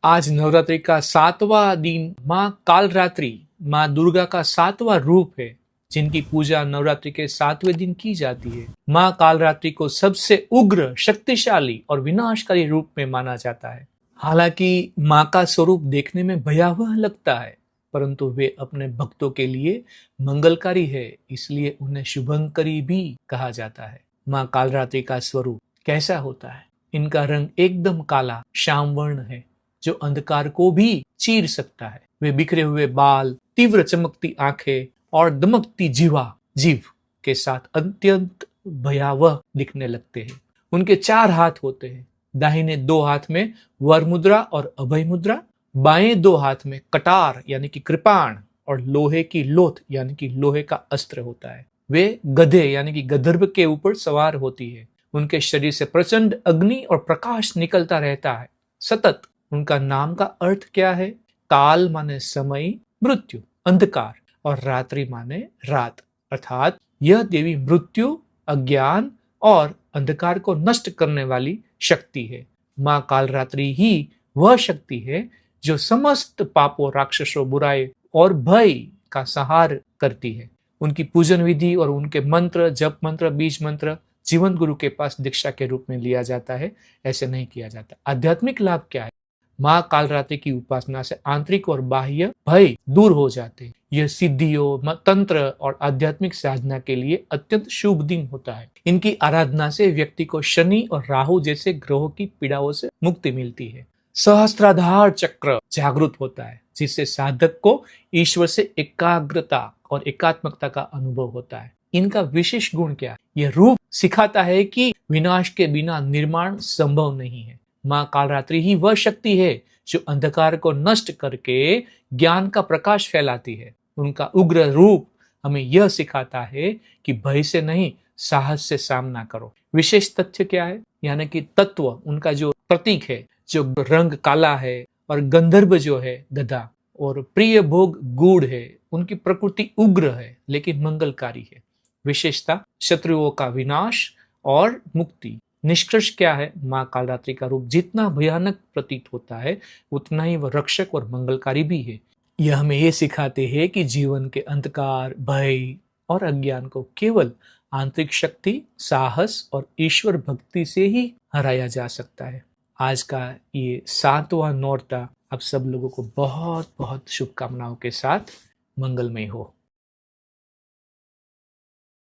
आज नवरात्रि का 7वां दिन माँ कालरात्रि माँ दुर्गा का 7वां रूप है, जिनकी पूजा नवरात्रि के 7वें दिन की जाती है। माँ कालरात्रि को सबसे उग्र, शक्तिशाली और विनाशकारी रूप में माना जाता है। हालांकि माँ का स्वरूप देखने में भयावह लगता है, परंतु वे अपने भक्तों के लिए मंगलकारी है, इसलिए उन्हें शुभंकरी भी कहा जाता है। माँ कालरात्रि का स्वरूप कैसा होता है? इनका रंग एकदम काला श्याम वर्ण है, जो अंधकार को भी चीर सकता है। वे बिखरे हुए बाल, तीव्र चमकती आंखें और दमकती जीव के साथ अत्यंत भयावह दिखने लगते हैं। उनके 4 हाथ होते हैं। दाहिने 2 हाथ में वर मुद्रा और अभय मुद्रा, बाएं 2 हाथ में कटार यानी कि कृपाण और लोहे की लोथ यानी कि लोहे का अस्त्र होता है। वे गधे यानी कि गंधर्व के ऊपर सवार होती है। उनके शरीर से प्रचंड अग्नि और प्रकाश निकलता रहता है सतत। उनका नाम का अर्थ क्या है? काल माने समय, मृत्यु अंधकार और रात्रि माने रात, अर्थात यह देवी मृत्यु, अज्ञान और अंधकार को नष्ट करने वाली शक्ति है। माँ कालरात्रि ही वह शक्ति है जो समस्त पापों, राक्षसों, बुराई और भय का संहार करती है। उनकी पूजन विधि और उनके मंत्र, जप मंत्र, बीज मंत्र जीवन गुरु के पास दीक्षा के रूप में लिया जाता है, ऐसे नहीं किया जाता। आध्यात्मिक लाभ क्या है? माँ कालरात्रि की उपासना से आंतरिक और बाह्य भय दूर हो जाते हैं। यह सिद्धियों, तंत्र और आध्यात्मिक साधना के लिए अत्यंत शुभ दिन होता है। इनकी आराधना से व्यक्ति को शनि और राहु जैसे ग्रहों की पीड़ाओं से मुक्ति मिलती है। सहस्त्राधार चक्र जागृत होता है, जिससे साधक को ईश्वर से एकाग्रता और एकात्मकता का अनुभव होता है। इनका विशेष गुण क्या है? यह रूप सिखाता है कि विनाश के बिना निर्माण संभव नहीं है। माँ कालरात्रि ही वह शक्ति है जो अंधकार को नष्ट करके ज्ञान का प्रकाश फैलाती है। उनका उग्र रूप हमें यह सिखाता है कि भय से नहीं, साहस से सामना करो। विशेष तथ्य क्या है? यानी कि तत्व, उनका जो प्रतीक है, जो रंग काला है और गंधर्व जो है गधा और प्रिय भोग गूढ़ है। उनकी प्रकृति उग्र है लेकिन मंगलकारी है। विशेषता शत्रुओं का विनाश और मुक्ति। निष्कर्ष क्या है? माँ कालरात्रि का रूप जितना भयानक प्रतीत होता है, उतना ही वह रक्षक और मंगलकारी भी है। यह हमें ये सिखाते हैं कि जीवन के अंधकार, भय और अज्ञान को केवल आंतरिक शक्ति, साहस और ईश्वर भक्ति से ही हराया जा सकता है। आज का ये 7वां नौरता आप सब लोगों को बहुत बहुत शुभकामनाओं के साथ मंगलमय हो।